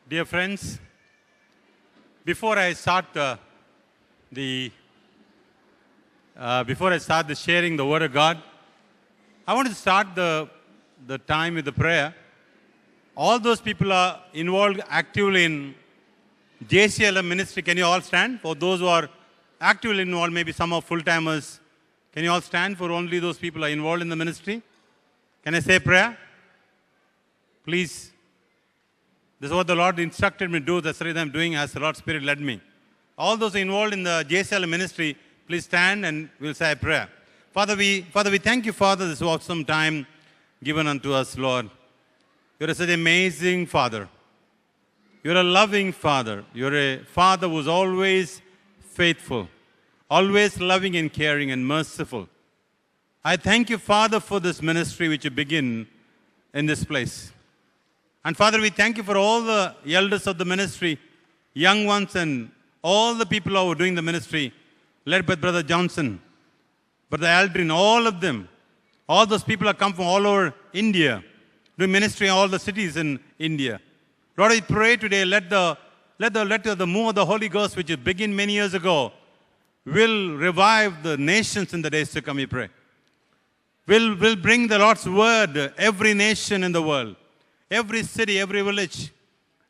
Dear friends, before I start the sharing the Word of God, I want to start the time with the prayer. All those people are involved actively in JCLM ministry. Can you all stand? For those who are actively involved, maybe some are full-timers. Can you all stand for only those people who are involved in the ministry? Can I say a prayer? Please. This is what the Lord instructed me to do. That's the reason I'm doing as the Lord's Spirit led me. All those involved in the JCLM ministry, please stand and we'll say a prayer. Father, we thank you, Father, this awesome time given unto us, Lord. You're such an amazing Father. You're a loving Father. You're a Father who's always faithful, always loving and caring and merciful. I thank you, Father, for this ministry which you begin in this place. And Father, we thank you for all the elders of the ministry, young ones and all the people who are doing the ministry, led by Brother Johnson, Brother Aldrin, all of them. All those people have come from all over India, doing ministry in all the cities in India. Lord, I pray today, let the move of the Holy Ghost, which began many years ago, will revive the nations in the days to come, we pray. Will bring the Lord's word, every nation in the world. Every city, every village.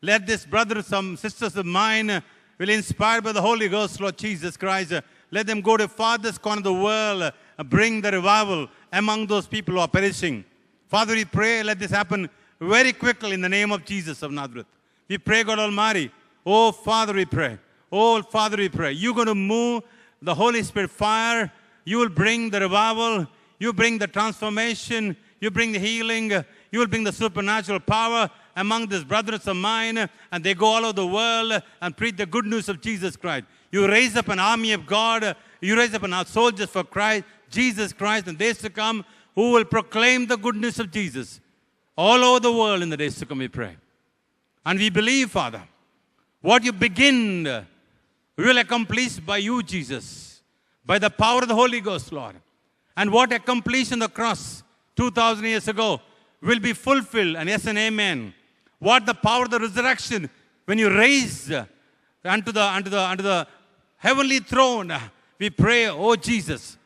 Let this brothers, some sisters of mine will inspired by the Holy Ghost, Lord Jesus Christ. Let them go to the farthest corner of the world, bring the revival among those people who are perishing. Father, we pray, let this happen very quickly in the name of Jesus of Nazareth. We pray, God Almighty. Oh, Father, we pray. Oh, Father, we pray. You're going to move the Holy Spirit fire. You will bring the revival. You bring the transformation. You bring the healing. You will bring the supernatural power among these brothers of mine, and they go all over the world and preach the good news of Jesus Christ. You raise up an army of God. You raise up an soldiers for Christ, Jesus Christ, in days to come, who will proclaim the good news of Jesus all over the world in the days to come, we pray. And we believe, Father, what you begin will accomplish by you, Jesus, by the power of the Holy Ghost, Lord. And what accomplished on the cross 2,000 years ago will be fulfilled, and yes and amen. What the power of the resurrection, when you raise unto the heavenly throne, we pray, oh Jesus,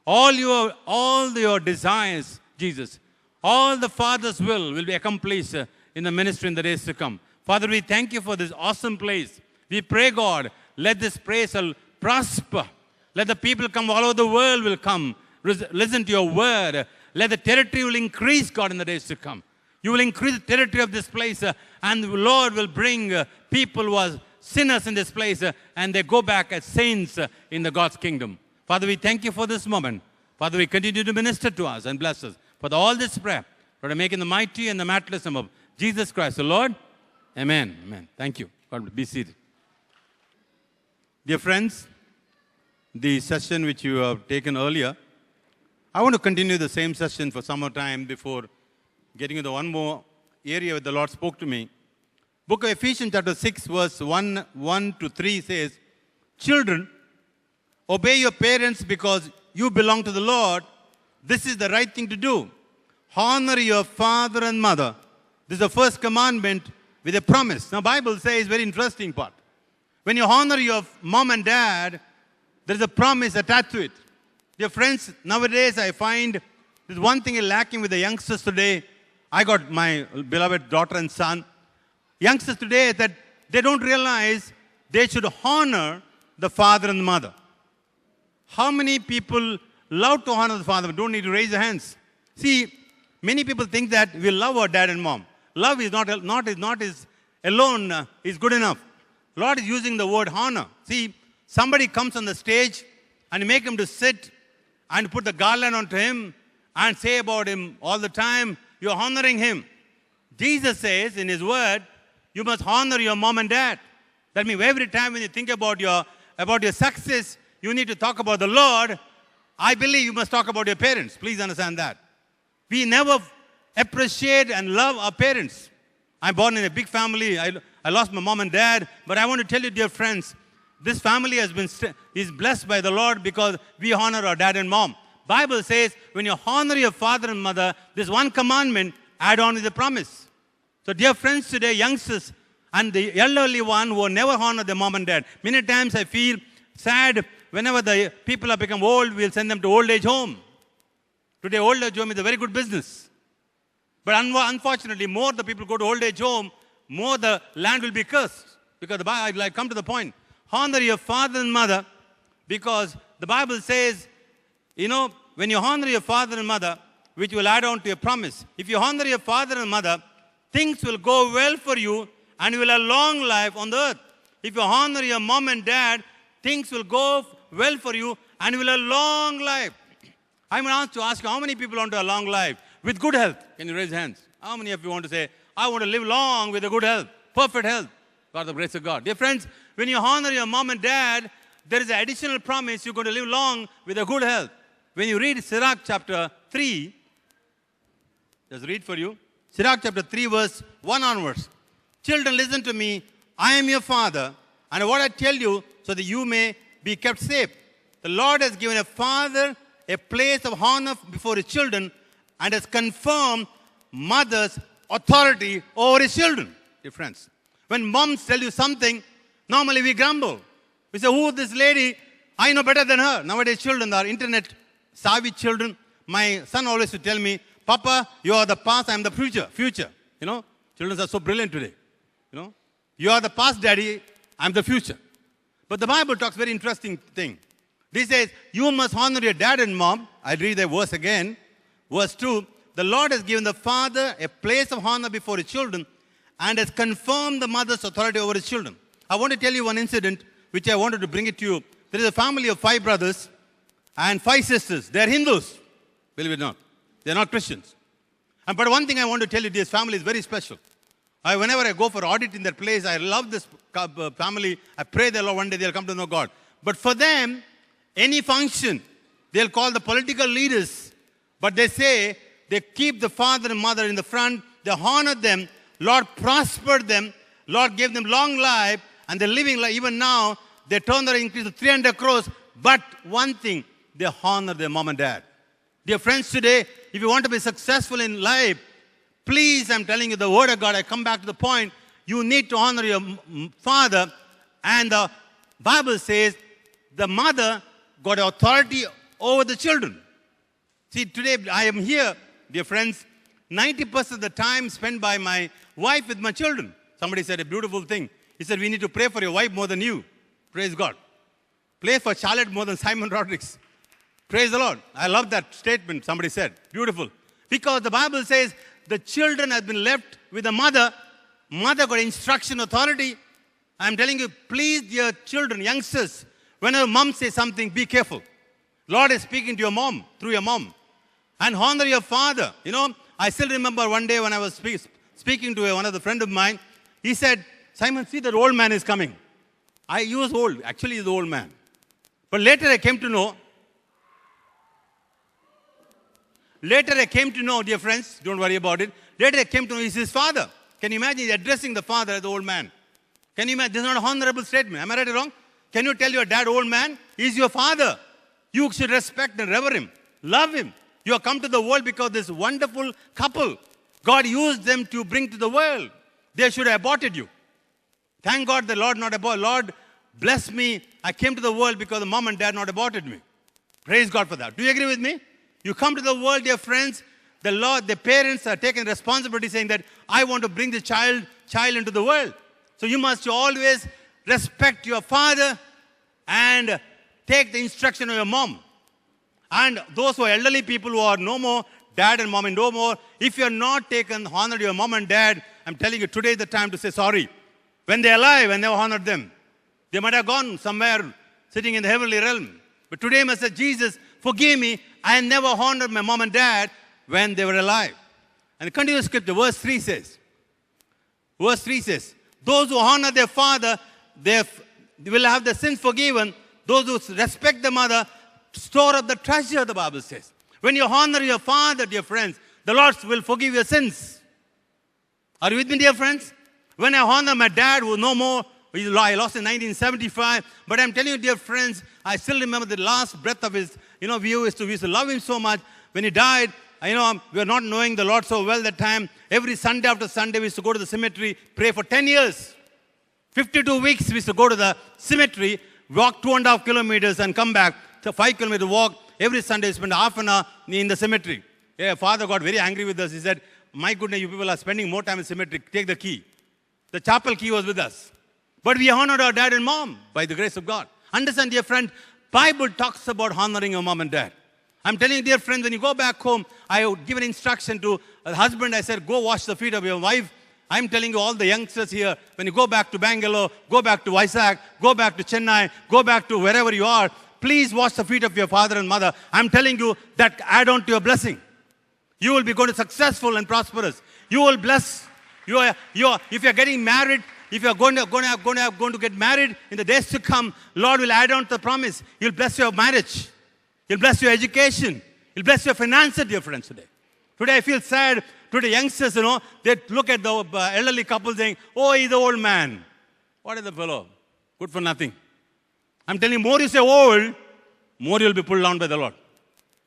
all your desires, Jesus, all the Father's will be accomplished in the ministry in the days to come. Father, we thank you for this awesome place. We pray, God, let this place prosper. Let the people come all over the world will come, listen to your word. Let the territory will increase, God, in the days to come. You will increase the territory of this place, and the Lord will bring people who are sinners in this place, and they go back as saints in the God's kingdom. Father, we thank you for this moment. Father, we continue to minister to us and bless us. For all this prayer, Lord, make in the mighty and the matchless name of Jesus Christ, the Lord. Amen. Amen. Thank you. God, be seated. Dear friends, the session which you have taken earlier, I want to continue the same session for some more time before getting into one more area where the Lord spoke to me. Book of Ephesians chapter 6 verse 1 to 3 says, Children, obey your parents because you belong to the Lord. This is the right thing to do. Honor your father and mother. This is the first commandment with a promise. Now, Bible says very interesting part. When you honor your mom and dad, there is a promise attached to it. Dear friends, nowadays I find there's one thing lacking with the youngsters today. I got my beloved daughter and son. Youngsters today that they don't realize they should honor the father and the mother. How many people love to honor the father but don't need to raise their hands? See, many people think that we love our dad and mom. Love is not alone is good enough. Lord is using the word honor. See, somebody comes on the stage and you make him to sit and put the garland onto him and say about him all the time, you're honoring him. Jesus says in his word, you must honor your mom and dad. That means every time when you think about your success, you need to talk about the Lord. I believe you must talk about your parents. Please understand that. We never appreciate and love our parents. I'm born in a big family. I lost my mom and dad. But I want to tell you, dear friends, this family is blessed by the Lord because we honor our dad and mom. Bible says when you honor your father and mother, there's one commandment, add on with the promise. So dear friends today, youngsters, And the elderly one who never honor their mom and dad. Many times I feel sad whenever the people have become old, we'll send them to old age home. Today, old age home is a very good business. But unfortunately, more the people go to old age home, more the land will be cursed. Because I come to the point. Honor your father and mother, because the Bible says, when you honor your father and mother, which will add on to your promise. If you honor your father and mother, things will go well for you and you will have long life on the earth. If you honor your mom and dad, things will go well for you and you will have long life. I'm going to ask you, how many people want to have long life with good health? Can you raise hands? How many of you want to say, I want to live long with a good health, perfect health, by the grace of God? Dear friends, when you honor your mom and dad, there is an additional promise you're going to live long with a good health. When you read Sirach chapter 3, just read for you. Sirach chapter 3 verse 1 onwards. Children, listen to me. I am your father, and what I tell you so that you may be kept safe. The Lord has given a father a place of honor before his children and has confirmed mother's authority over his children. Dear friends, when moms tell you something, normally we grumble. We say, who is this lady? I know better than her. Nowadays children are internet savvy children. My son always used to tell me, Papa, you are the past, I am the future. Children are so brilliant today. You are the past, Daddy, I am the future. But the Bible talks very interesting thing. This says, you must honor your dad and mom. I'll read the verse again. Verse 2, the Lord has given the father a place of honor before his children and has confirmed the mother's authority over his children. I want to tell you one incident which I wanted to bring it to you. There is a family of 5 brothers and 5 sisters. They are Hindus, believe it or not. They are not Christians. But one thing I want to tell you, this family is very special. Whenever I go for audit in that place, I love this family. I pray the Lord one day they'll come to know God. But for them, any function, they'll call the political leaders. But they say they keep the father and mother in the front. They honor them. Lord prospered them. Lord gave them long life. And they're living like, even now, they turn their increase to 300 crores. But one thing, they honor their mom and dad. Dear friends, today, if you want to be successful in life, please, I'm telling you the word of God, I come back to the point, you need to honor your father. And the Bible says the mother got authority over the children. See, today I am here, dear friends, 90% of the time spent by my wife with my children. Somebody said a beautiful thing. He said, we need to pray for your wife more than you. Praise God. Pray for Charlotte more than Simon Rodriguez. Praise the Lord. I love that statement somebody said. Beautiful. Because the Bible says the children have been left with the mother. Mother got instruction authority. I'm telling you, please, dear children, youngsters, whenever mom says something, be careful. Lord is speaking to your mom, through your mom. And honor your father. I still remember one day when I was speaking to one of the friend of mine, he said, Simon, see that old man is coming. He was old. Actually, he's the old man. But later I came to know, dear friends, don't worry about it. Later I came to know he's his father. Can you imagine addressing the father as the old man? Can you imagine? This is not a honorable statement. Am I right or wrong? Can you tell your dad, old man, he's your father. You should respect and revere him. Love him. You have come to the world because this wonderful couple, God used them to bring to the world. They should have aborted you. Thank God the Lord not aborted. Lord, bless me. I came to the world because the mom and dad not aborted me. Praise God for that. Do you agree with me? You come to the world, dear friends, the parents are taking responsibility saying that I want to bring the child into the world. So you must always respect your father and take the instruction of your mom. And those who are elderly people who are no more, dad and mom and no more, if you are not taken, honored your mom and dad, I'm telling you, today is the time to say sorry. When they're alive, I never honored them. They might have gone somewhere sitting in the heavenly realm. But today I must say, Jesus, forgive me. I never honored my mom and dad when they were alive. And the continuous scripture, verse 3 says, those who honor their father, they will have their sins forgiven. Those who respect the mother, store up the treasure, the Bible says. When you honor your father, dear friends, the Lord will forgive your sins. Are you with me, dear friends? When I honor my dad, who no more, I lost in 1975. But I'm telling you, dear friends, I still remember the last breath of his, we used to love him so much. When he died, we were not knowing the Lord so well that time. Every Sunday after Sunday, we used to go to the cemetery, pray for 10 years. 52 weeks we used to go to the cemetery, walk 2.5 kilometers and come back. So 5 kilometer walk. Every Sunday, spend half an hour in the cemetery. Yeah, Father got very angry with us. He said, my goodness, you people are spending more time in the cemetery. Take the key. The chapel key was with us. But we honored our dad and mom by the grace of God. Understand, dear friend, Bible talks about honoring your mom and dad. I'm telling you, dear friends, when you go back home, I would give an instruction to a husband. I said, go wash the feet of your wife. I'm telling you, all the youngsters here, when you go back to Bangalore, go back to Vizag, go back to Chennai, go back to wherever you are, please wash the feet of your father and mother. I'm telling you that add on to your blessing. You will be going to successful and prosperous. You will bless. If you're getting married, if you're going to get married in the days to come, Lord will add on to the promise. He'll bless your marriage. He'll bless your education. He'll bless your finances, dear friends, today. Today I feel sad. Today youngsters, they look at the elderly couple saying, oh, he's an old man. What is the fellow? Good for nothing. I'm telling you, more you say old, more you'll be pulled down by the Lord.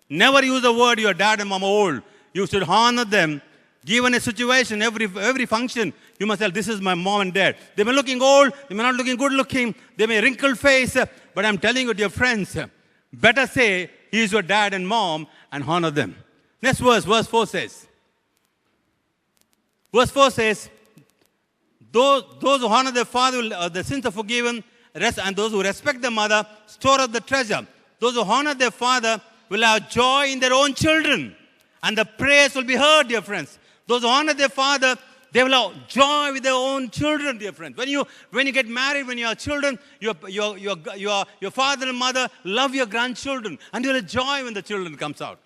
Never use the word your dad and mom are old. You should honor them. Given a situation, every function, you must tell, this is my mom and dad. They may be looking old, they may not looking good looking, they may wrinkled face, but I'm telling you, dear friends, better say, he is your dad and mom, and honor them. Next verse 4 says, those who honor their father, the sins are forgiven, and those who respect their mother, store up the treasure. Those who honor their father will have joy in their own children, and the prayers will be heard, dear friends. Those who honor their father, they will have joy with their own children, dear friends. When you get married, when you have children, your father and mother love your grandchildren, and you'll have joy when the children comes out.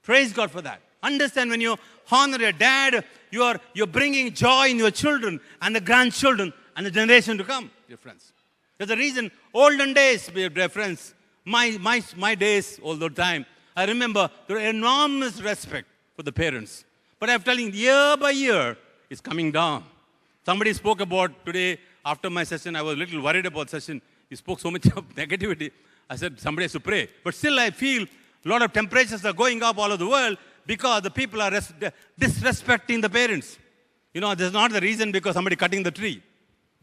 Praise God for that. Understand, when you honor your dad, you're bringing joy in your children and the grandchildren and the generation to come, dear friends. There's a reason, olden days, dear friends, my days, all the time, I remember there was enormous respect for the parents. But I'm telling you, year by year, it's coming down. Somebody spoke about today, after my session, I was a little worried about session. He spoke so much of negativity. I said, somebody has to pray. But still, I feel a lot of temperatures are going up all over the world because the people are disrespecting the parents. This is not the reason because somebody cutting the tree.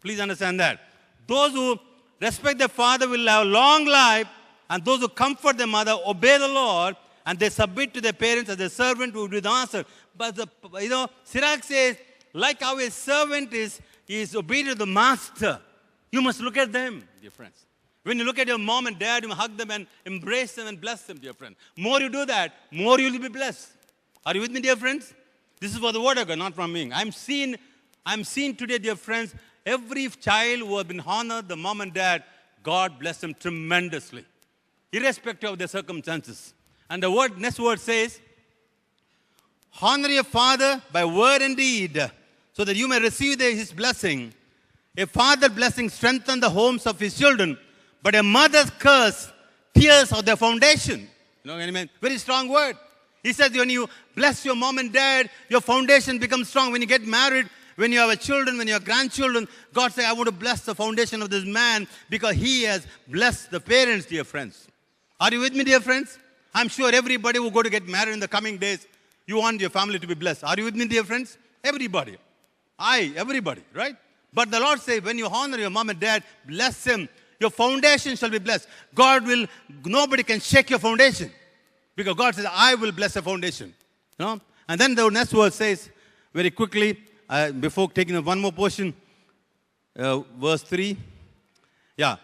Please understand that. Those who respect their father will have long life, and those who comfort their mother obey the Lord, and they submit to their parents as a servant who will be the answer. But Sirach says, like how a servant is obedient to the master, you must look at them, dear friends. When you look at your mom and dad, you hug them and embrace them and bless them, dear friend. More you do that, more you will be blessed. Are you with me, dear friends? This is for the word of God, not from me. I'm seen today, dear friends, every child who has been honored, the mom and dad, God bless them tremendously, irrespective of their circumstances. And the next word says, honor your father by word and deed, so that you may receive his blessing. A father's blessing strengthens the homes of his children, but a mother's curse tears out their foundation. You know what I mean? Very strong word. He says when you bless your mom and dad, your foundation becomes strong. When you get married, when you have children, when you have grandchildren, God says, I want to bless the foundation of this man because he has blessed the parents, dear friends. Are you with me, dear friends? I'm sure everybody who go to get married in the coming days, you want your family to be blessed. Are you with me, dear friends? Everybody. Everybody, right? But the Lord says, when you honor your mom and dad, bless them, your foundation shall be blessed. Nobody can shake your foundation. Because God says, I will bless the foundation. And then the next word says, very quickly, before taking one more portion, verse 3. Yeah.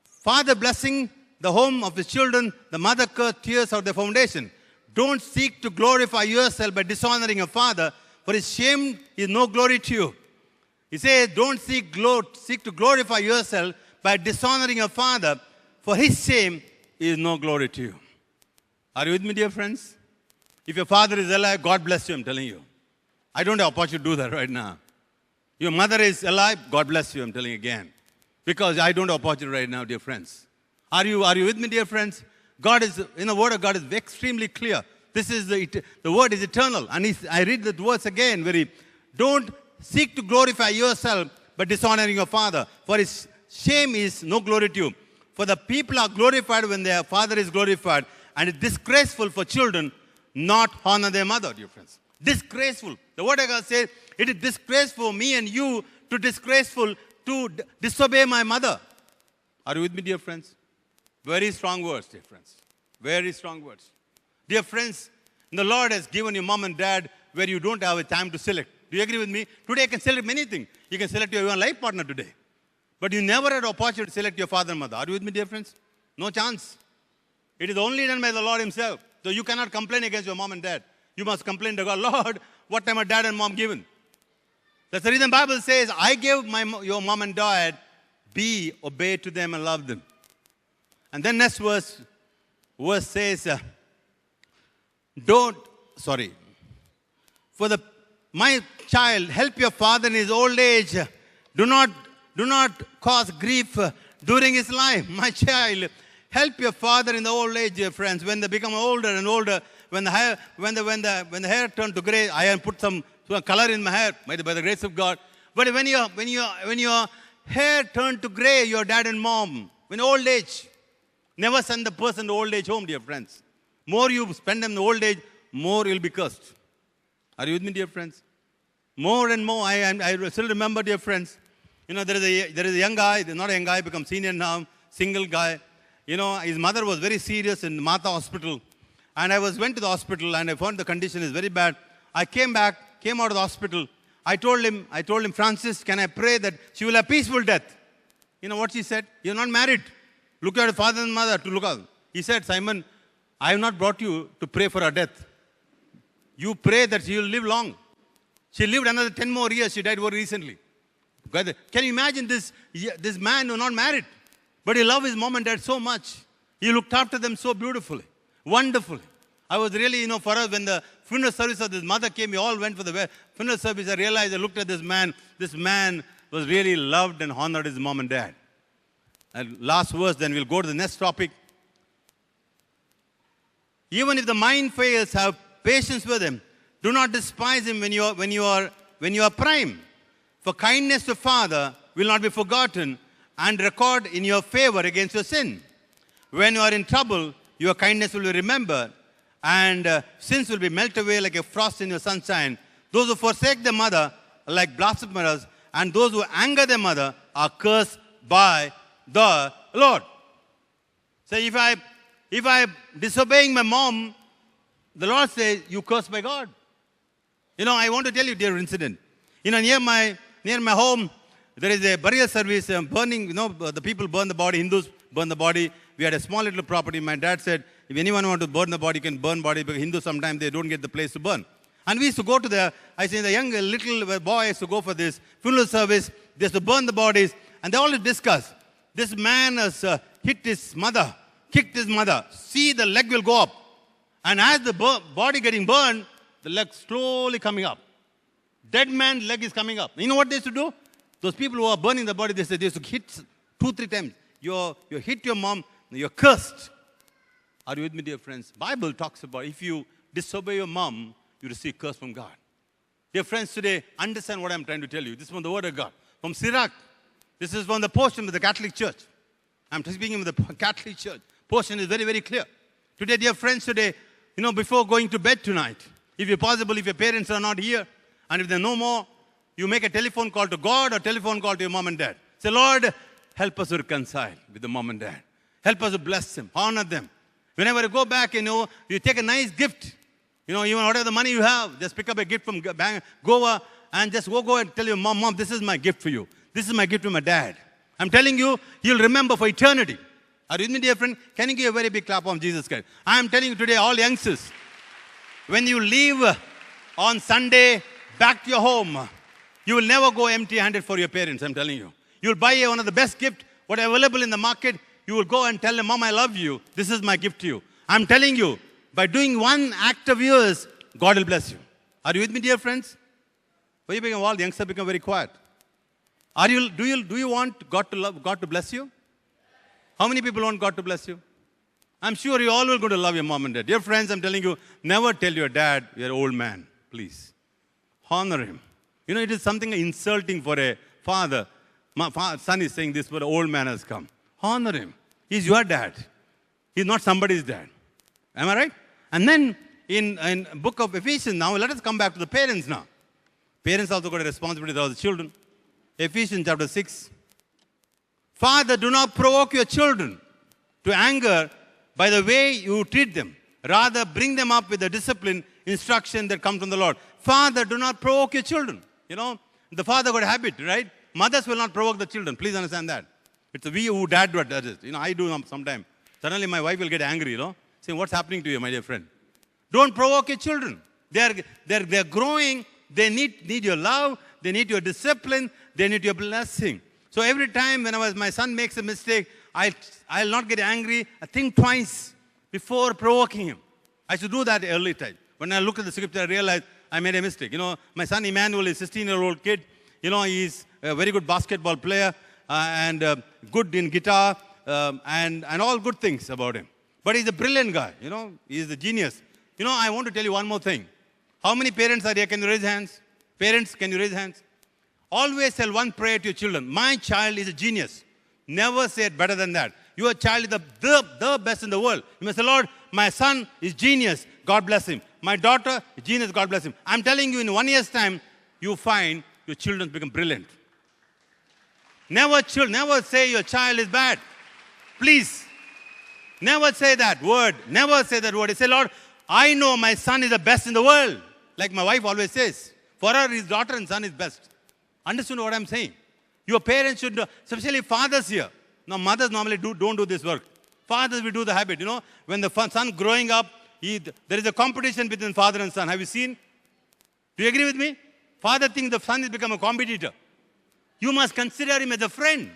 Father blessing the home of his children, the mother curse tears out the foundation. Don't seek to glorify yourself by dishonoring your father, for his shame is no glory to you. He says, don't seek to glorify yourself by dishonoring your father, for his shame is no glory to you. Are you with me, dear friends? If your father is alive, God bless you, I'm telling you. I don't have opportunity to do that right now. Your mother is alive, God bless you, I'm telling you again. Because I don't have opportunity right now, dear friends. Are you with me, dear friends? God is, in the word of God is extremely clear. This is the word is eternal. And I read the words again, don't seek to glorify yourself by dishonoring your father, for his shame is no glory to you. For the people are glorified when their father is glorified, and it's disgraceful for children not honor their mother, dear friends. Disgraceful. The word of God says, it is disgraceful for me and you to to disobey my mother. Are you with me, dear friends? Very strong words, dear friends. Very strong words. Dear friends, the Lord has given you mom and dad where you don't have a time to select. Do you agree with me? Today you can select many things. You can select your own life partner today. But you never had opportunity to select your father and mother. Are you with me, dear friends? No chance. It is only done by the Lord himself. So you cannot complain against your mom and dad. You must complain to God, Lord, what time are dad and mom given? That's the reason the Bible says, I gave your mom and dad, be obey to them and love them. And then next verse says, my child, help your father in his old age. Do not cause grief during his life. My child, help your father in the old age, dear friends. When they become older and older, when the hair turned to gray, I have put some color in my hair by the grace of God. But when your hair turned to gray, your dad and mom, in old age, never send the person to old age home, dear friends. More you spend them in old age, more you'll be cursed. Are you with me, dear friends? More and more, I still remember, dear friends, there is a young guy, not a young guy, become senior now, single guy. His mother was very serious in Mata Hospital. And I went to the hospital and I found the condition is very bad. I came out of the hospital. I told him, Francis, can I pray that she will have peaceful death? You know what she said? You're not married. Look at your father and mother to look out. He said, Simon, I have not brought you to pray for her death. You pray that she will live long. She lived another 10 more years. She died very recently. Can you imagine this man who is not married? But he loved his mom and dad so much. He looked after them so beautifully, wonderfully. I was really, for us, when the funeral service of this mother came, we all went for the funeral service. I realized, I looked at this man. This man was really loved and honored his mom and dad. And last verse, then we'll go to the next topic. Even if the mind fails, have patience with him. Do not despise him when you are prime. For kindness to father will not be forgotten and record in your favor against your sin. When you are in trouble, your kindness will be remembered, and sins will be melted away like a frost in your sunshine. Those who forsake their mother are like blasphemers, and those who anger their mother are cursed by the Lord. So if I disobeying my mom, the Lord says, you cursed by God. I want to tell you, dear incident. Near my home, there is a burial service, burning, the people burn the body, Hindus burn the body. We had a small little property. My dad said, if anyone wants to burn the body, can burn body, because Hindus sometimes they don't get the place to burn. And we used to go to the young little boy used to go for this funeral service. They used to burn the bodies, and they always discuss. This man has kicked his mother. See, the leg will go up. And as the body getting burned, the leg slowly coming up. Dead man's leg is coming up. You know what they used to do? Those people who are burning the body, they used to hit 2-3 times. You hit your mom, you're cursed. Are you with me, dear friends? Bible talks about if you disobey your mom, you receive curse from God. Dear friends, today, understand what I'm trying to tell you. This is from the Word of God. From Sirach. This is from the portion of the Catholic Church. I'm speaking of the Catholic Church. Portion is very, very clear. Today, dear friends, before going to bed tonight, if your parents are not here, and if they're no more, you make a telephone call to God or telephone call to your mom and dad. Say, Lord, help us to reconcile with the mom and dad. Help us to bless them, honor them. Whenever you go back, you take a nice gift. Even whatever the money you have, just pick up a gift from Goa and just go and tell your mom, this is my gift for you. This is my gift to my dad. I'm telling you, you'll remember for eternity. Are you with me, dear friend? Can you give a very big clap on Jesus Christ? I am telling you today, all youngsters, when you leave on Sunday back to your home, you will never go empty-handed for your parents, I'm telling you. You'll buy one of the best gifts, what available in the market. You will go and tell them, Mom, I love you. This is my gift to you. I'm telling you, by doing one act of yours, God will bless you. Are you with me, dear friends? Why you become all the youngsters become very quiet? Do you want God to bless you? How many people want God to bless you? I'm sure you all will go to love your mom and dad. Dear friends, I'm telling you, never tell your dad you're an old man. Please. Honor him. It is something insulting for a father. My son is saying this, but an old man has come. Honor him. He's your dad. He's not somebody's dad. Am I right? And then in book of Ephesians now, let us come back to the parents now. Parents also got a responsibility for the children. Ephesians chapter 6. Father, do not provoke your children to anger by the way you treat them. Rather, bring them up with the discipline, instruction that comes from the Lord. Father, do not provoke your children. You know, the father got a habit, right? Mothers will not provoke the children. Please understand that. It's we who dad does it. You know, I do sometimes. Suddenly my wife will get angry, you know, saying, what's happening to you, my dear friend? Don't provoke your children. They're growing. They need your love. They need your discipline. They need your blessing. So every time whenever my son makes a mistake, I'll not get angry. I think twice before provoking him. I should do that early time. When I look at the scripture, I realize I made a mistake. You know, my son Emmanuel is a 16-year-old kid. You know, he's a very good basketball player and good in guitar and all good things about him. But he's a brilliant guy. You know, he's a genius. You know, I want to tell you one more thing. How many parents are here? Can you raise hands? Parents, can you raise hands? Always tell one prayer to your children. My child is a genius. Never say it better than that. Your child is the best in the world. You must say, Lord, my son is genius. God bless him. My daughter is genius. God bless him. I'm telling you, in 1 year's time, you find your children become brilliant. Never say your child is bad. Please. Never say that word. Never say that word. Say, Lord, I know my son is the best in the world. Like my wife always says. For her, his daughter and son is best. Understand what I'm saying? Your parents should, especially fathers here. Now, mothers normally don't do this work. Fathers will do the habit. You know, when the son growing up, there is a competition between father and son. Have you seen? Do you agree with me? Father thinks the son has become a competitor. You must consider him as a friend.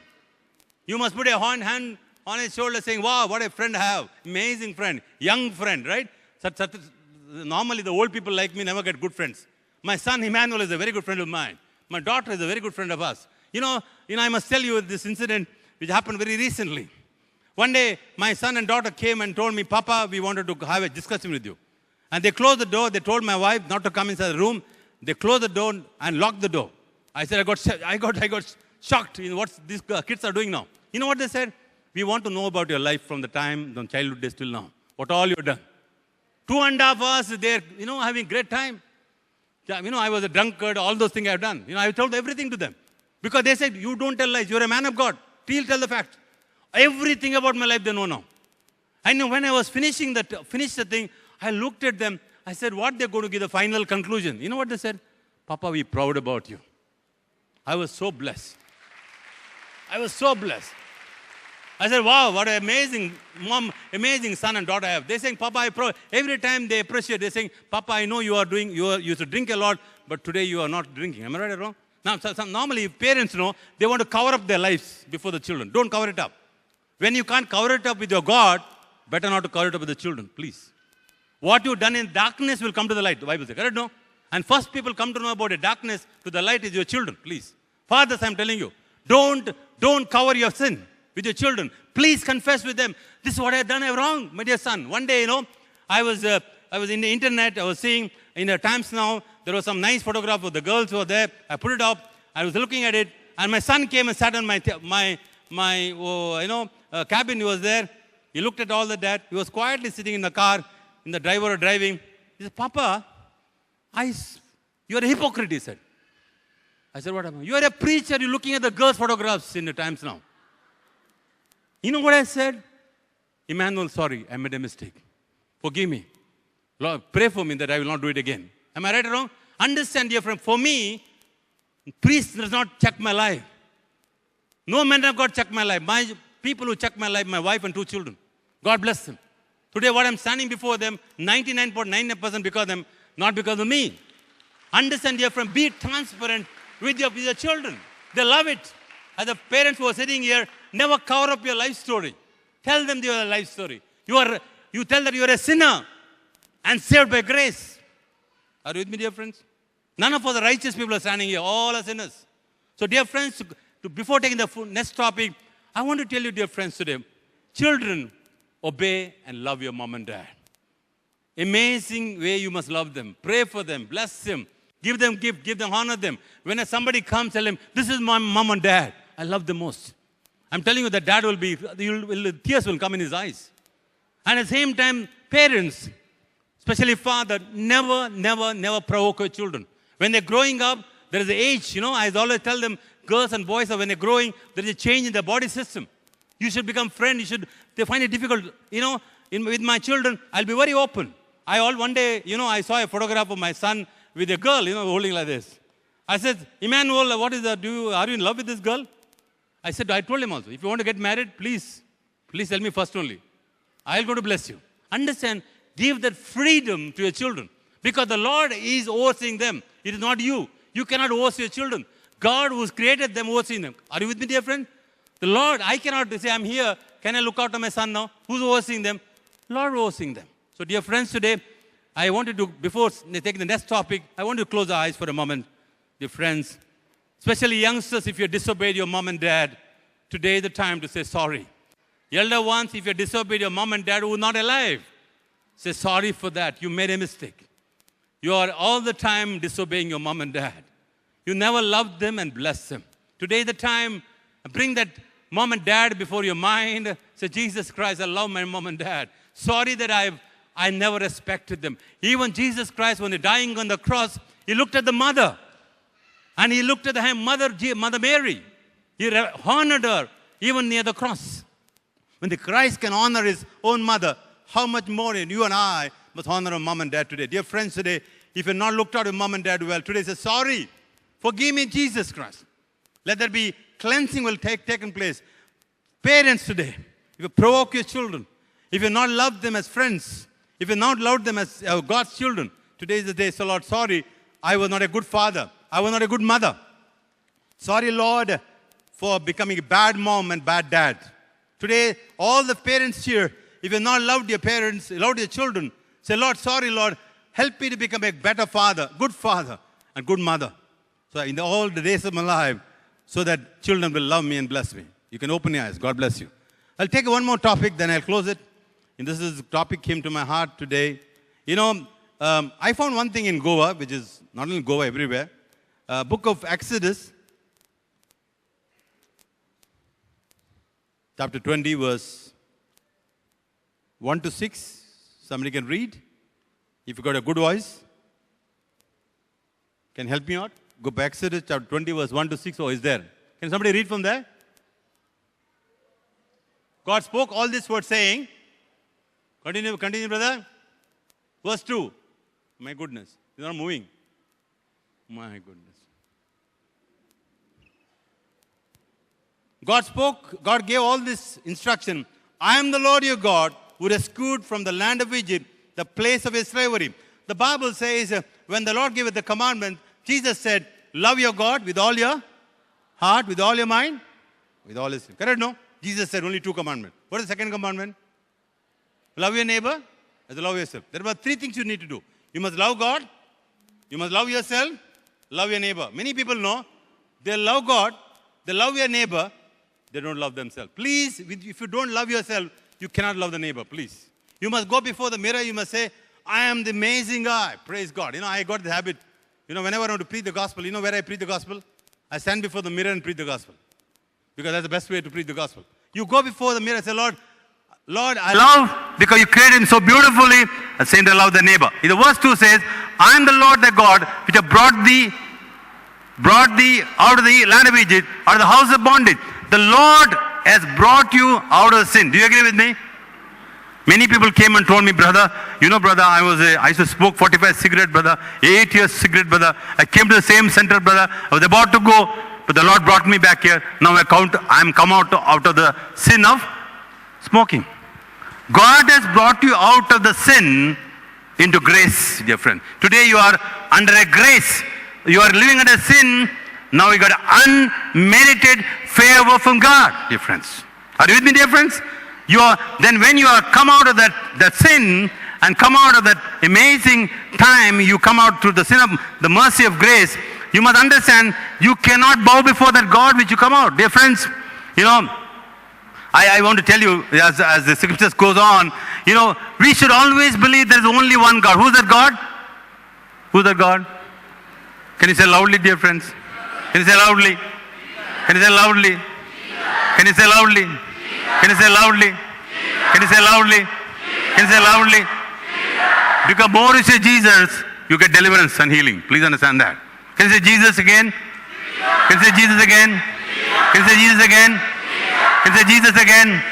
You must put a hand on his shoulder saying, wow, what a friend I have. Amazing friend. Young friend, right? Normally, the old people like me never get good friends. My son Emmanuel is a very good friend of mine. My daughter is a very good friend of us. You know, I must tell you this incident which happened very recently. One day, my son and daughter came and told me, Papa, we wanted to have a discussion with you. And they closed the door. They told my wife not to come inside the room. They closed the door and locked the door. I said, I got shocked in what these kids are doing now. You know what they said? We want to know about your life from the time, from childhood days till now. What all you've done. 2.5 hours, they're, having great time. I was a drunkard, all those things I've done. I told everything to them. Because they said, you don't tell lies. You're a man of God. Tell the facts. Everything about my life they know now. I know when I was finished the thing, I looked at them. I said, what they're going to give the final conclusion. You know what they said? Papa, we're proud about you. I was so blessed. I said, wow, what an amazing son and daughter I have. They're saying, Papa, every time they appreciate, they're saying, Papa, I know you used to drink a lot, but today you are not drinking. Am I right or wrong? Now, normally parents they want to cover up their lives before the children. Don't cover it up. When you can't cover it up with your God, better not to cover it up with the children, please. What you've done in darkness will come to the light, the Bible says. Correct, no? And first people come to know about the darkness to the light is your children, please. Fathers, I'm telling you, don't cover your sin with your children. Please confess with them. This is what I have done wrong, my dear son. One day, I was in the internet. I was seeing in the Times Now, there was some nice photograph of the girls who were there. I put it up. I was looking at it. And my son came and sat on my cabin. He was there. He looked at all that. He was quietly sitting in the car, in the driver driving. He said, Papa, you are a hypocrite, he said. I said, what happened? You are a preacher. You're looking at the girls' photographs in the Times Now. You know what I said? Emmanuel, sorry, I made a mistake. Forgive me. Lord, pray for me that I will not do it again. Am I right or wrong? Understand, dear friend, for me, priest does not check my life. No man of God check my life. My people who check my life, my wife and 2 children. God bless them. Today, what I'm standing before them, 99.99% because of them, not because of me. Understand, dear friend, be transparent with your children. They love it. As the parents who are sitting here, never cover up your life story. Tell them your life story. You tell that you are a sinner and saved by grace. Are you with me, dear friends? None of us righteous people are standing here. All are sinners. So, dear friends, before taking the next topic, I want to tell you, dear friends, today, children, obey and love your mom and dad. Amazing way you must love them. Pray for them. Bless them. Give them gift. Give them, honor them. When somebody comes, tell them, this is my mom and dad. I love them most. I'm telling you that dad tears will come in his eyes. And at the same time, parents, especially father, never provoke your children. When they're growing up, there is an age, I always tell them, girls and boys, when they're growing, there is a change in their body system. You should become friends. They find it difficult. With my children, I'll be very open. One day, I saw a photograph of my son with a girl, holding like this. I said, Emmanuel, what is that? Are you in love with this girl? I told him also, if you want to get married, please tell me first only. I'll go to bless you. Understand, give that freedom to your children. Because the Lord is overseeing them. It is not you. You cannot oversee your children. God who's created them overseeing them. Are you with me, dear friend? The Lord, I cannot say, I'm here. Can I look out on my son now? Who's overseeing them? Lord overseeing them. So, dear friends, today, I wanted to, before taking the next topic, I want to close our eyes for a moment. Dear friends, especially youngsters, if you disobeyed your mom and dad, today is the time to say sorry. Elder ones, if you disobeyed your mom and dad who are not alive, say sorry for that. You made a mistake. You are all the time disobeying your mom and dad. You never loved them and blessed them. Today is the time, bring that mom and dad before your mind. Say, Jesus Christ, I love my mom and dad. Sorry that I never respected them. Even Jesus Christ, when he's dying on the cross, he looked at the mother. And he looked at the Mother Mary. He honored her even near the cross. When the Christ can honor his own mother, how much more you and I must honor our mom and dad today. Dear friends, today, if you've not looked at your mom and dad well, today say, sorry, forgive me, Jesus Christ. Let there be cleansing will taken place. Parents today, if you provoke your children, if you not love them as friends, if you not love them as God's children, today is the day. So Lord, sorry, I was not a good father. I was not a good mother. Sorry, Lord, for becoming a bad mom and bad dad. Today, all the parents here, if you not loved your parents, loved your children, say, Lord, sorry, Lord, help me to become a better father, and good mother. So in all the days of my life, so that children will love me and bless me. You can open your eyes. God bless you. I'll take one more topic, then I'll close it. And this is the topic came to my heart today. I found one thing in Goa, which is not only Goa, everywhere. Book of Exodus, chapter 20, verse 1 to 6. Somebody can read. If you got a good voice, can help me out. Go back Exodus chapter 20, verse 1 to 6. Oh, is there? Can somebody read from there? God spoke all this word saying, continue, brother. Verse 2. My goodness. It's not moving. My goodness. God gave all this instruction. I am the Lord your God who rescued from the land of Egypt, the place of his slavery. The Bible says when the Lord gave the commandment, Jesus said, love your God with all your heart, with all your mind, with all his. Correct, no? Jesus said only 2 commandments. What is the second commandment? Love your neighbor as you love yourself. There are 3 things you need to do. You must love God, you must love yourself, love your neighbor. Many people know they love God, they love your neighbor, they don't love themselves. Please, if you don't love yourself, you cannot love the neighbor, please. You must go before the mirror, you must say, I am the amazing guy. Praise God. I got the habit. Whenever I want to preach the gospel, where I preach the gospel? I stand before the mirror and preach the gospel. Because that's the best way to preach the gospel. You go before the mirror and say, Lord, I love because you created him so beautifully. And same to love the neighbor. The verse 2 says, I am the Lord thy God, which have brought thee out of the land of Egypt, out of the house of bondage. The Lord has brought you out of sin. Do you agree with me? Many people came and told me, brother, brother, I used to smoke 45 cigarette, brother, 8 years cigarette, brother. I came to the same center, brother. I was about to go, but the Lord brought me back here. Now I'm come out of the sin of smoking. God has brought you out of the sin into grace, dear friend. Today you are under a grace. You are living under sin. Now you got unmerited favor from God, dear friends. Are you with me, dear friends? Then when you are come out of that sin and come out of that amazing time, you come out through the sin of the mercy of grace, you must understand you cannot bow before that God which you come out. Dear friends, I want to tell you, as the scriptures goes on, we should always believe there is only one God. Who's that God? Who's that God? Can you say loudly, dear friends? Can you say loudly? Can you say loudly? Can you say loudly? Can you say loudly? Can you say loudly? Can you say loudly? Because more you say Jesus, you get deliverance and healing. Please understand that. Can you say Jesus again? Can you say Jesus again? Can you say Jesus again? Can you say Jesus again?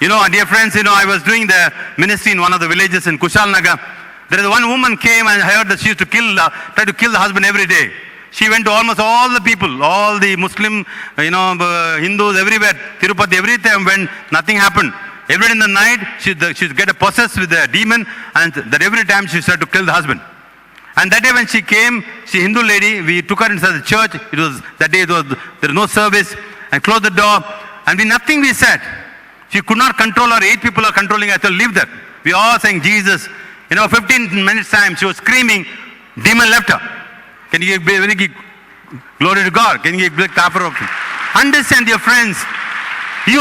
You know, dear friends, I was doing the ministry in one of the villages in Kushalnagar. There is one woman came and I heard that she used to try to kill the husband every day. She went to almost all the people, all the Muslim, Hindus, everywhere, Tirupati, every time when nothing happened. Every day in the night, she'd get possessed with a demon, and that every time she started to kill the husband. And that day when she came, she Hindu lady, we took her inside the church. There was no service, and closed the door, and nothing we said. She could not control her. 8 people are controlling her. I told, leave that. We all saying Jesus. 15 minutes time, she was screaming, demon left her. Can you give glory to God? Can you give clap of Understand, dear friends, you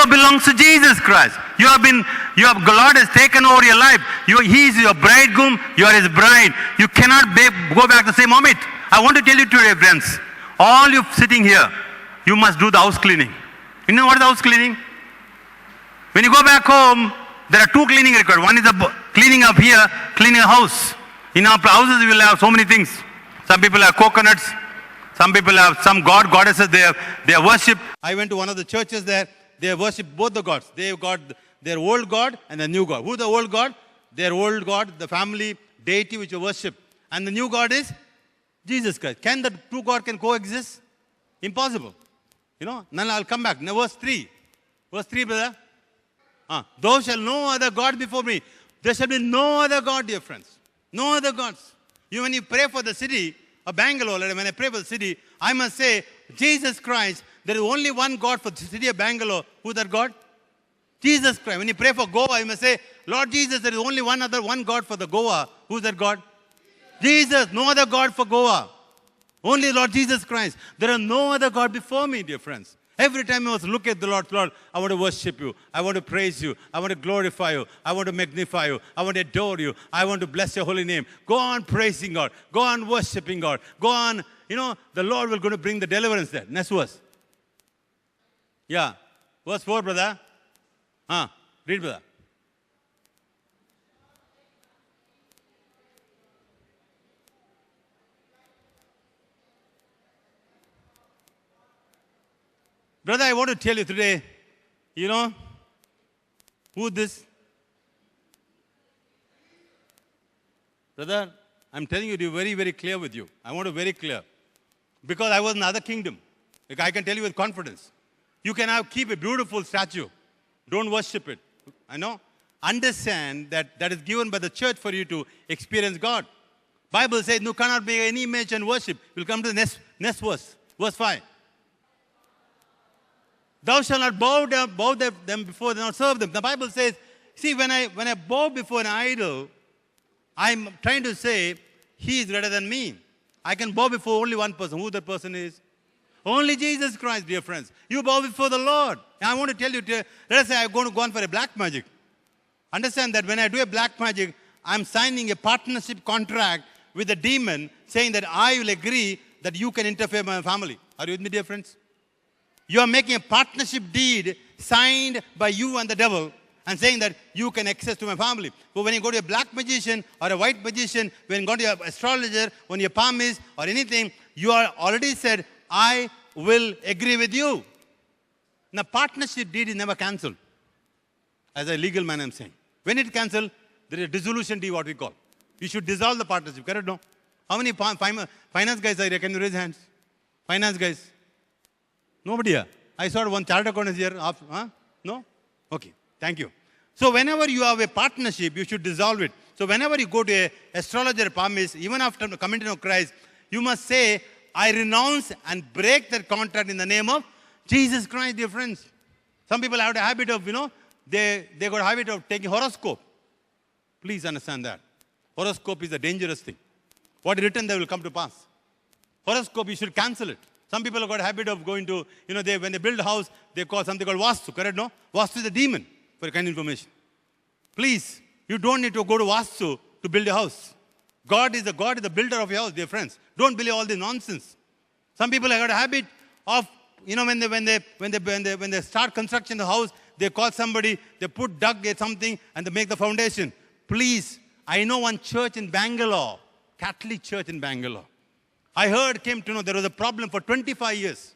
belongs to Jesus Christ. God has taken over your life. He is your bridegroom. You are his bride. You cannot go back to say, Momit, I want to tell you today, friends, all you sitting here, you must do the house cleaning. You know what is the house cleaning? When you go back home, there are 2 cleaning required. One is the cleaning up here, cleaning a house. In our houses, we will have so many things. Some people have coconuts. Some people have some goddesses they worship. I went to one of the churches there. They worship both the gods. They've got their old God and the new God. Who's the old God? Their old God, the family deity which you worship. And the new God is Jesus Christ. Can the 2 gods can coexist? Impossible. Then I'll come back. Now verse 3. Verse 3, brother. Thou shalt no other God before me. There shall be no other God, dear friends. No other gods. When you pray for the city of Bangalore, when I pray for the city, I must say, Jesus Christ, there is only one God for the city of Bangalore. Who's that God? Jesus Christ. When you pray for Goa, you must say, Lord Jesus, there is only one God for the Goa. Who's that God? Jesus. No other God for Goa. Only Lord Jesus Christ. There are no other God before me, dear friends. Every time I must look at the Lord, I want to worship you. I want to praise you. I want to glorify you. I want to magnify you. I want to adore you. I want to bless your holy name. Go on praising God. Go on worshiping God. Go on, the Lord will going to bring the deliverance there. Next verse. Yeah. Verse 4, brother. Read, brother. Brother, I want to tell you today, who this? Brother, I'm telling you to be very, very clear with you. I want to be very clear. Because I was in another kingdom. I can tell you with confidence. You can keep a beautiful statue. Don't worship it. I know. Understand that is given by the church for you to experience God. Bible says you cannot make any image and worship. We'll come to the next verse. Verse 5. Thou shalt not bow them before them, not serve them. The Bible says, see, when I bow before an idol, I'm trying to say, he is greater than me. I can bow before only one person. Who that person is? Only Jesus Christ, dear friends. You bow before the Lord. And I want to tell you, let us say I'm going to go on for a black magic. Understand that when I do a black magic, I'm signing a partnership contract with a demon saying that I will agree that you can interfere with my family. Are you with me, dear friends? You are making a partnership deed signed by you and the devil and saying that you can access to my family. But when you go to a black magician or a white magician, when you go to an astrologer, when your palmist or anything, you are already said, I will agree with you. Now, partnership deed is never cancelled. As a legal man, I'm saying. When it's cancelled, there is a dissolution deed, what we call. You should dissolve the partnership, correct? No? How many finance guys are here? Can you raise hands? Finance guys? Nobody here. I saw one chartered accountant here. No? Okay. Thank you. So whenever you have a partnership, you should dissolve it. So whenever you go to an astrologer, palmist, even after coming to know Christ, you must say, I renounce and break that contract in the name of Jesus Christ, dear friends. Some people have a habit of, they got a habit of taking horoscope. Please understand that. Horoscope is a dangerous thing. What is written there will come to pass. Horoscope, you should cancel it. Some people have got a habit of going to, when they build a house, they call something called Vastu, correct? No? Vastu is a demon, for kind of information. Please, you don't need to go to Vastu to build a house. God is the builder of your house, dear friends. Don't believe all this nonsense. Some people have got a habit of, when they start construction of the house, they call somebody, they dug something, and they make the foundation. Please, I know one church in Bangalore, Catholic church in Bangalore. I came to know there was a problem for 25 years.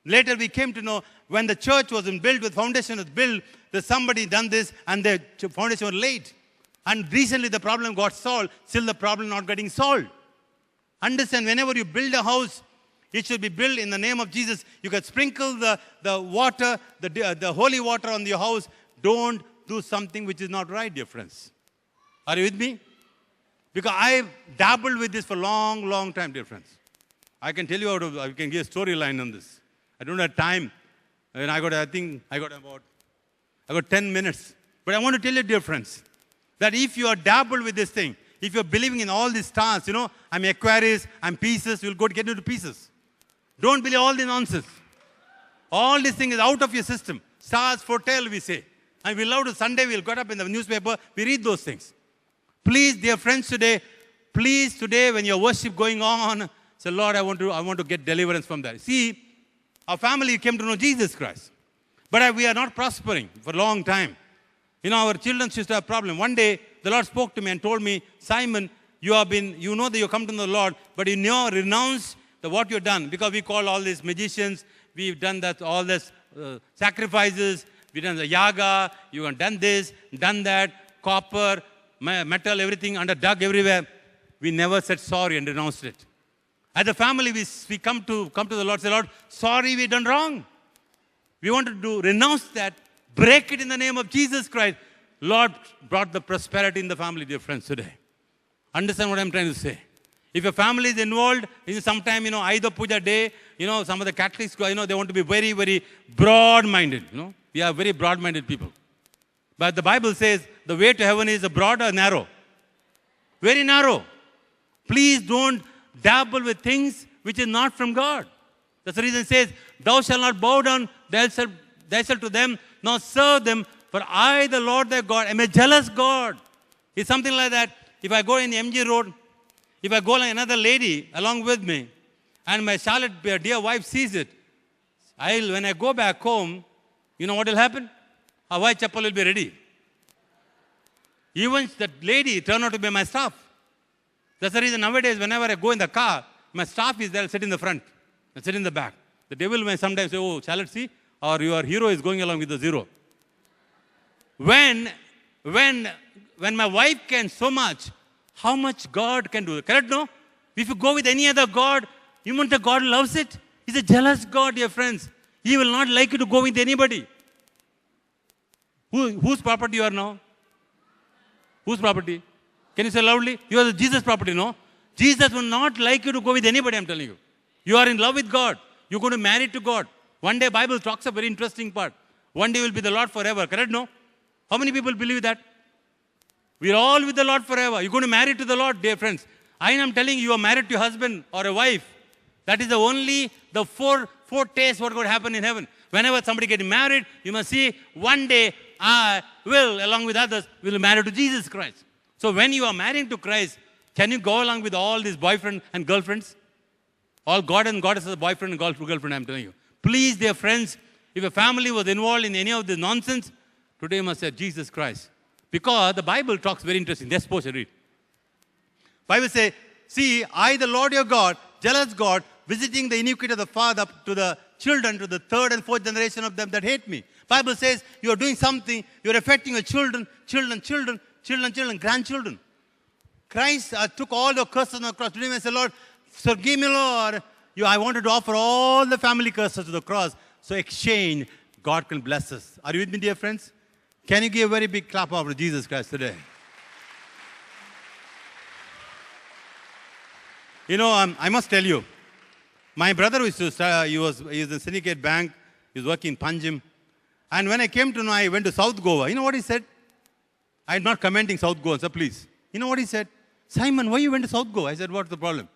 Later we came to know when the church wasn't built, with foundation was built, that somebody done this and the foundation was laid. And recently the problem got solved, still the problem not getting solved. Understand, whenever you build a house, it should be built in the name of Jesus. You can sprinkle the water, the holy water on your house. Don't do something which is not right, dear friends. Are you with me? Because I've dabbled with this for a long, long time, dear friends. I can tell you I can give a storyline on this. I don't have time. And I got 10 minutes. But I want to tell you, dear friends, that if you are dabbled with this thing, if you're believing in all these stars, I'm Aquarius, I'm Pisces, you'll get into pieces. Don't believe all the nonsense. All this thing is out of your system. Stars foretell, we say. And we love to Sunday, we'll get up in the newspaper, we read those things. Please, dear friends, today, when your worship going on, say, Lord, I want to get deliverance from that. See, our family came to know Jesus Christ. But we are not prospering for a long time. Our children used to have a problem. One day, the Lord spoke to me and told me, Simon, you know that you come to know the Lord, but you renounce what you've done. Because we call all these magicians, we've done all this sacrifices, we've done the yaga, you've done this, done that, copper, metal, everything under dug everywhere. We never said sorry and renounced it. As a family, we come to the Lord, say, Lord, sorry, we've done wrong. We wanted to renounce that, break it in the name of Jesus Christ. Lord brought the prosperity in the family, dear friends, today. Understand what I'm trying to say? If your family is involved, sometime, Ayudha Puja day, some of the Catholics, they want to be very, very broad-minded. We are very broad-minded people. But the Bible says the way to heaven is broad or narrow? Very narrow. Please don't dabble with things which is not from God. That's the reason it says, thou shalt not bow down thyself to them, nor serve them, for I, the Lord thy God, am a jealous God. It's something like that. If I go in the MG road, if I go like another lady along with me, and my Charlotte, dear wife, sees it, when I go back home, you know what will happen? A white chapel will be ready. Even that lady turned out to be my staff. That's the reason nowadays, whenever I go in the car, my staff is there, I'll sit in the front, I'll sit in the back. The devil may sometimes say, oh, Charlotte, see, or your hero is going along with the zero. When my wife can so much, how much God can do? Correct, no? If you go with any other God, even the God loves it. He's a jealous God, dear friends. He will not like you to go with anybody. Whose property you are now? Whose property? Can you say loudly? You are the Jesus property, no? Jesus will not like you to go with anybody, I'm telling you. You are in love with God. You're going to marry to God. One day, Bible talks a very interesting part. One day will be the Lord forever. Correct, no? How many people believe that? We are all with the Lord forever. You're going to marry to the Lord, dear friends. I am telling you, you are married to a husband or a wife. That is the four tastes what going to happen in heaven. Whenever somebody gets married, you must see, one day I will, along with others, will marry to Jesus Christ. So when you are marrying to Christ, can you go along with all these boyfriends and girlfriends? All God and goddesses, boyfriend and girlfriend, I'm telling you. Please, dear friends, if a family was involved in any of this nonsense, today you must say Jesus Christ. Because the Bible talks very interesting. Let's suppose I read. Bible says, see, I, the Lord your God, jealous God, visiting the iniquity of the father to the children, to the third and fourth generation of them that hate me. Bible says you are doing something, you are affecting your children, grandchildren. Christ took all the curses on the cross. Today I say, Lord, forgive me, Lord. I wanted to offer all the family curses to the cross. So exchange, God can bless us. Are you with me, dear friends? Can you give a very big clap over Jesus Christ today? I must tell you, my brother he was in Syndicate Bank, he was working in Panjim. And when I came to know, I went to South Goa. You know what he said? I'm not commenting South Goa, so please. You know what he said? Simon, why you went to South Goa? I said, what's the problem?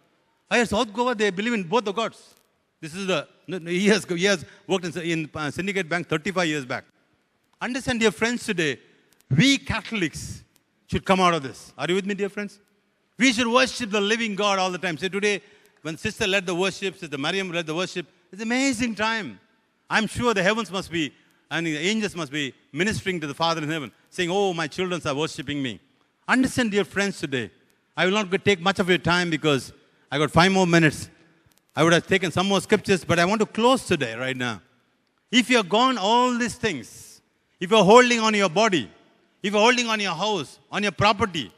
I said, South Goa, they believe in both the gods. He has worked in Syndicate Bank 35 years back. Understand, dear friends, today, we Catholics should come out of this. Are you with me, dear friends? We should worship the living God all the time. Say today, when Sister led the worship, Sister Mariam led the worship, it's an amazing time. I'm sure the heavens must be, and the angels must be ministering to the Father in heaven, saying, oh, my children are worshiping me. Understand, dear friends, today, I will not take much of your time because I got 5 more minutes. I would have taken some more scriptures, but I want to close today, right now. If you have gone all these things, if you're holding on your body, if you're holding on your house, on your property,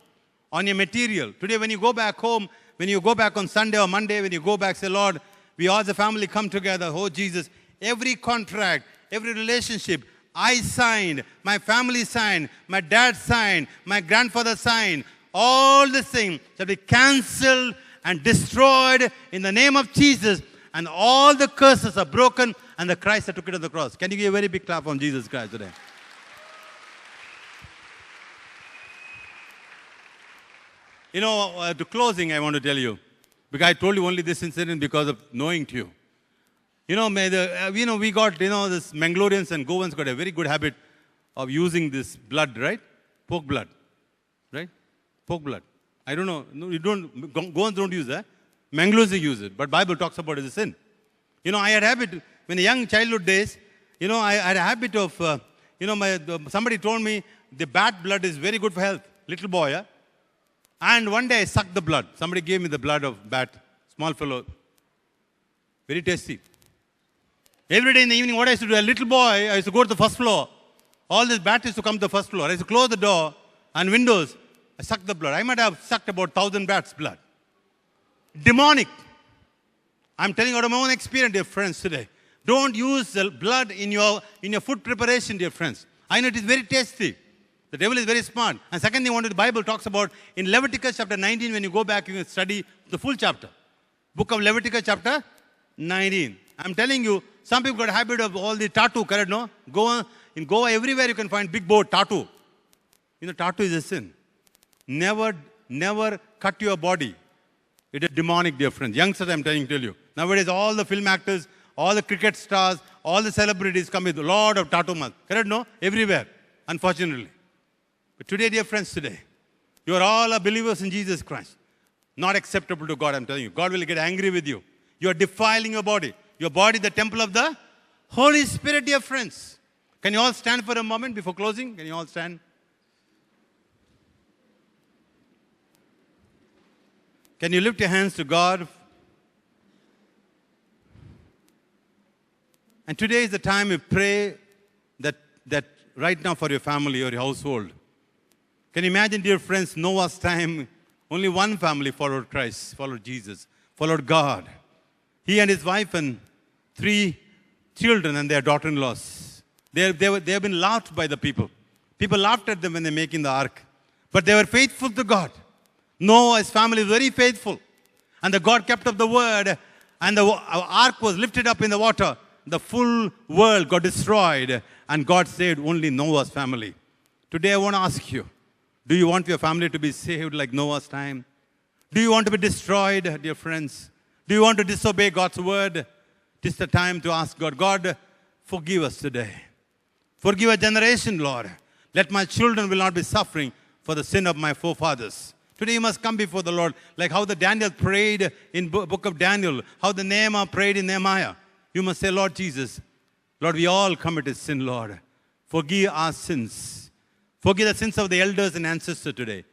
on your material, today when you go back home, when you go back on Sunday or Monday, when you go back, say, Lord, we all as a family come together. Oh, Jesus, every contract, every relationship, I signed, my family signed, my dad signed, my grandfather signed, all these things shall be cancelled and destroyed in the name of Jesus, and all the curses are broken, and the Christ that took it to the cross. Can you give a very big clap on Jesus Christ today? You know, to closing, I want to tell you, because I told you only this incident because of knowing to you. You know, we got, this Mangalorians and Goans got a very good habit of using this blood, right? Pork blood, right? Pork blood. I don't know. No, Goans don't use that. Mangalorians use it, but Bible talks about it as a sin. You know, I had a habit, when young childhood days, I had a habit of, somebody told me the bat blood is very good for health. Little boy, yeah? And one day I sucked the blood. Somebody gave me the blood of bat, small fellow. Very tasty. Every day in the evening, what I used to do, a little boy, I used to go to the first floor. All these bats used to come to the first floor. I used to close the door and windows. I sucked the blood. I might have sucked about 1,000 bats' blood. Demonic. I'm telling you out of my own experience, dear friends, today. Don't use the blood in your food preparation, dear friends. I know it is very tasty. The devil is very smart. And second thing, the Bible talks about in Leviticus chapter 19, when you go back, you can study the full chapter. Book of Leviticus chapter 19. I'm telling you, some people got a habit of all the tattoo, correct, no? In Goa, everywhere you can find big board, tattoo. Tattoo is a sin. Never cut your body. It is demonic, dear friends. Youngsters, I'm tell you. Nowadays, all the film actors, all the cricket stars, all the celebrities come with a lot of tattoo marks. Correct, no? Everywhere, unfortunately. But today, dear friends, you are all believers in Jesus Christ. Not acceptable to God, I'm telling you. God will get angry with you. You are defiling your body. Your body, the temple of the Holy Spirit, dear friends. Can you all stand for a moment before closing? Can you all stand? Can you lift your hands to God? And today is the time we pray that right now for your family or your household. Can you imagine, dear friends, Noah's time, only one family followed Christ, followed Jesus, followed God. He and his wife and 3 children and their daughter-in-laws. They have been laughed by the people. People laughed at them when they were making the ark. But they were faithful to God. Noah's family was very faithful. And the God kept up the word. And the ark was lifted up in the water. The full world got destroyed. And God saved only Noah's family. Today I want to ask you, do you want your family to be saved like Noah's time? Do you want to be destroyed, dear friends? Do you want to disobey God's word? It is the time to ask God, God, forgive us today. Forgive a generation, Lord. Let my children will not be suffering for the sin of my forefathers. Today you must come before the Lord, like how the Daniel prayed in book of Daniel, how the Nehemiah prayed in Nehemiah. You must say, Lord Jesus, Lord, we all committed sin, Lord. Forgive our sins. Forgive the sins of the elders and ancestors today.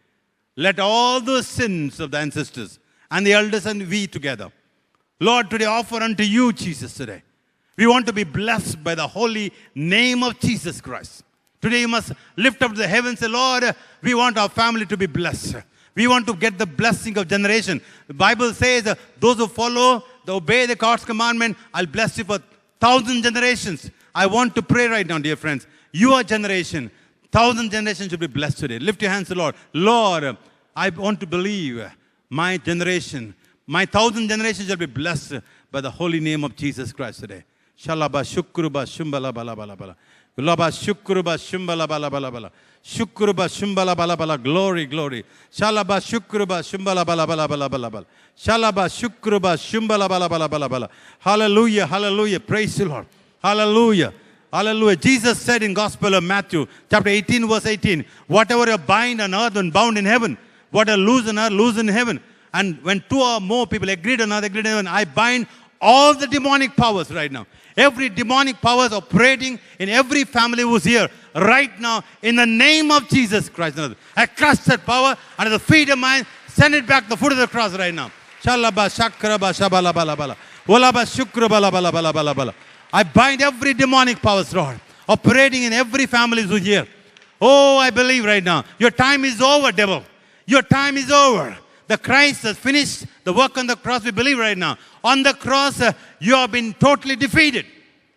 Let all those sins of the ancestors and the elders and we together, Lord, today offer unto you, Jesus, today. We want to be blessed by the holy name of Jesus Christ. Today you must lift up the heavens and say, Lord, we want our family to be blessed. We want to get the blessing of generation. The Bible says, those who follow, obey the God's commandment, I'll bless you for 1,000 generations. I want to pray right now, dear friends. Your generation, 1,000 generations should be blessed today. Lift your hands to the Lord. Lord, I want to believe my generation, my 1,000 generations shall be blessed by the holy name of Jesus Christ today. Shalaba shukruba shumbala bala bala bala. Laba shukruba shumbala bala bala bala. Shukruba shumbala bala bala. Glory, glory. Shalaba shukruba shumbala bala bala bala bala bala. Shalaba shukruba shumbala bala bala bala bala. Hallelujah, hallelujah. Praise the Lord. Hallelujah. Hallelujah. Jesus said in Gospel of Matthew, chapter 18, verse 18, whatever you bind on earth and bound in heaven, whatever loose on earth, loose in heaven. And when 2 or more people agreed on earth, agreed in heaven, I bind all the demonic powers right now. Every demonic powers operating in every family who's here right now in the name of Jesus Christ. I crush that power under the feet of mine. Send it back to the foot of the cross right now. Shalaba shakraba shabala bala bala. Olaba shukra bala bala bala bala bala. I bind every demonic powers, Lord, operating in every family who's here. Oh, I believe right now. Your time is over, devil. Your time is over. The Christ has finished the work on the cross. We believe right now. On the cross, you have been totally defeated.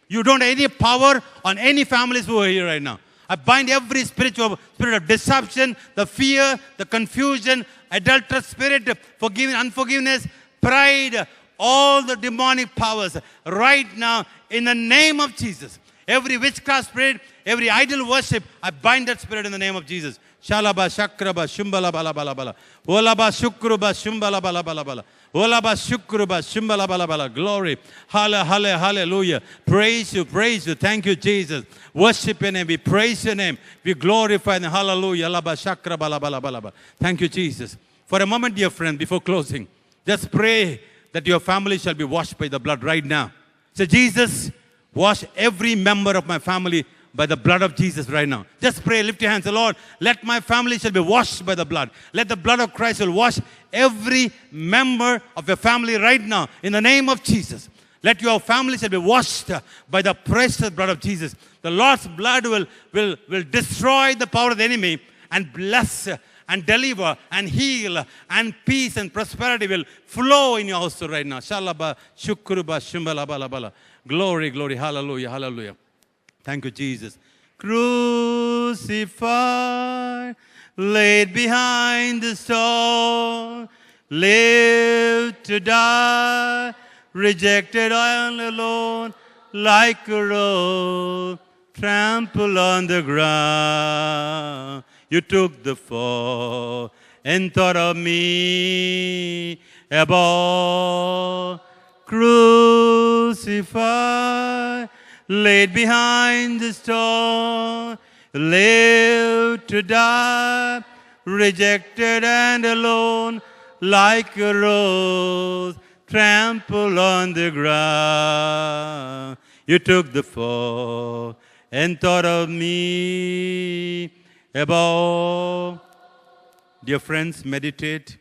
You don't have any power on any families who are here right now. I bind every spirit of deception, the fear, the confusion, adulterous spirit, unforgiveness, pride, all the demonic powers right now in the name of Jesus. Every witchcraft spirit, every idol worship, I bind that spirit in the name of Jesus. Shalaba shakraba shumbala bala bala bala. Olaba shukruba shumbala bala bala bala. Olaba shukruba shumbala bala bala. Glory. Hallelujah. Praise you. Thank you, Jesus. Worship your name. We praise your name. We glorify the hallelujah. Olaba shakra bala bala bala bala. Thank you, Jesus. For a moment, dear friend, before closing, just pray that your family shall be washed by the blood right now. Say, Jesus, wash every member of my family by the blood of Jesus right now. Just pray, lift your hands. Say, Lord, let my family shall be washed by the blood. Let the blood of Christ will wash every member of your family right now in the name of Jesus. Let your family shall be washed by the precious blood of Jesus. The Lord's blood will destroy the power of the enemy and bless and deliver and heal, and peace and prosperity will flow in your house right now. Shalaba shukruba shumbala bala bala. Glory, hallelujah. Thank you, Jesus. Crucified, laid behind the stone, lived to die, rejected and alone, like a rose, trampled on the ground. You took the fall and thought of me above. Crucified, laid behind the stone, lived to die, rejected and alone, like a rose, trampled on the ground. You took the fall and thought of me above. Dear friends, meditate.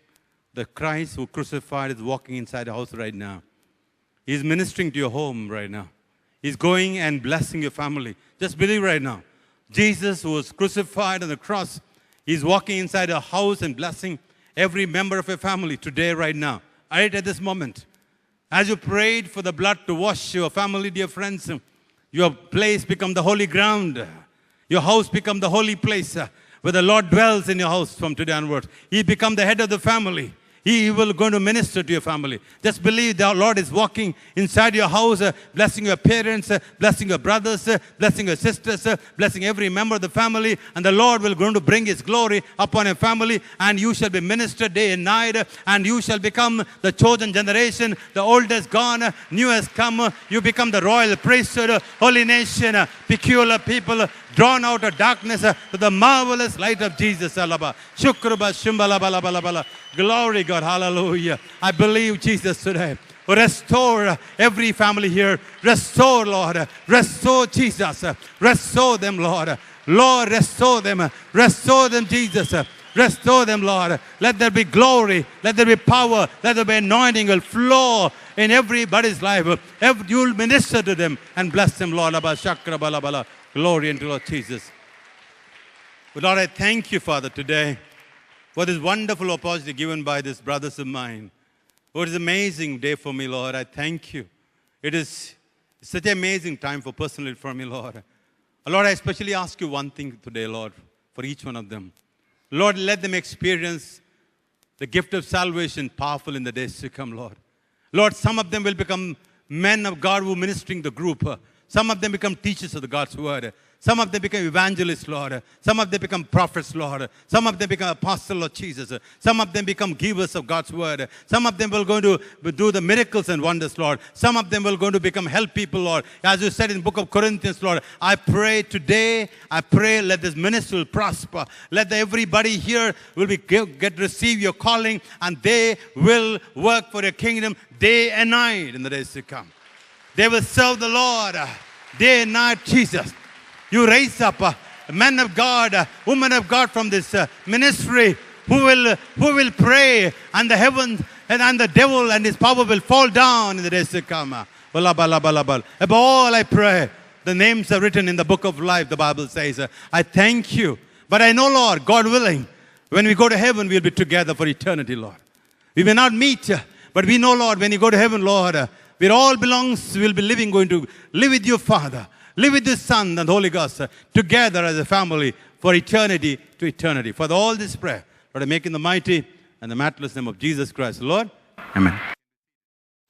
The Christ who crucified is walking inside the house right now. He's ministering to your home right now. He's going and blessing your family. Just believe right now. Jesus who was crucified on the cross, he's walking inside a house and blessing every member of your family today, right now. Right at this moment. As you prayed for the blood to wash your family, dear friends, your place become the holy ground. Your house become the holy place where the Lord dwells in your house from today onwards. He become the head of the family. He will go to minister to your family. Just believe the Lord is walking inside your house, blessing your parents, blessing your brothers, blessing your sisters, blessing every member of the family. And the Lord will going to bring His glory upon your family. And you shall be ministered day and night. And you shall become the chosen generation. The old has gone, new has come. You become the royal priesthood, holy nation, peculiar people, drawn out of darkness to the marvelous light of Jesus. Shukruba shimbala bala bala bala. Glory God, hallelujah. I believe Jesus today. Restore every family here. Restore, Lord. Restore Jesus. Restore them, Lord. Lord, restore them. Restore them, Jesus. Restore them, Lord. Let there be glory. Let there be power. Let there be anointing will flow in everybody's life. You'll minister to them and bless them, Lord. Glory unto Lord Jesus. But Lord, I thank you, Father, today for this wonderful opportunity given by these brothers of mine. Oh, it is an amazing day for me, Lord. I thank you. It is such an amazing time for personally for me, Lord. Lord, I especially ask you one thing today, Lord, for each one of them. Lord, let them experience the gift of salvation powerful in the days to come, Lord. Lord, some of them will become men of God who are ministering the group. Some of them become teachers of the God's word. Some of them become evangelists, Lord. Some of them become prophets, Lord. Some of them become apostles of Jesus. Some of them become givers of God's word. Some of them will go to do the miracles and wonders, Lord. Some of them will go to become help people, Lord. As you said in the book of Corinthians, Lord, I pray today, let this ministry will prosper. Let everybody here will receive your calling, and they will work for your kingdom day and night in the days to come. They will serve the Lord day and night, Jesus. You raise up men of God, women of God from this ministry who will pray, and the and the devil and his power will fall down in the days to come. Above all, I pray, the names are written in the book of life, the Bible says. I thank you. But I know, Lord, God willing, when we go to heaven, we'll be together for eternity, Lord. We may not meet, but we know, Lord, when you go to heaven, Lord, where all belongs, we'll be living, going to live with you, Father. Live with the Son and the Holy Ghost together as a family for eternity to eternity. For all this prayer, Lord, I make in the mighty and the matchless name of Jesus Christ, Lord. Amen.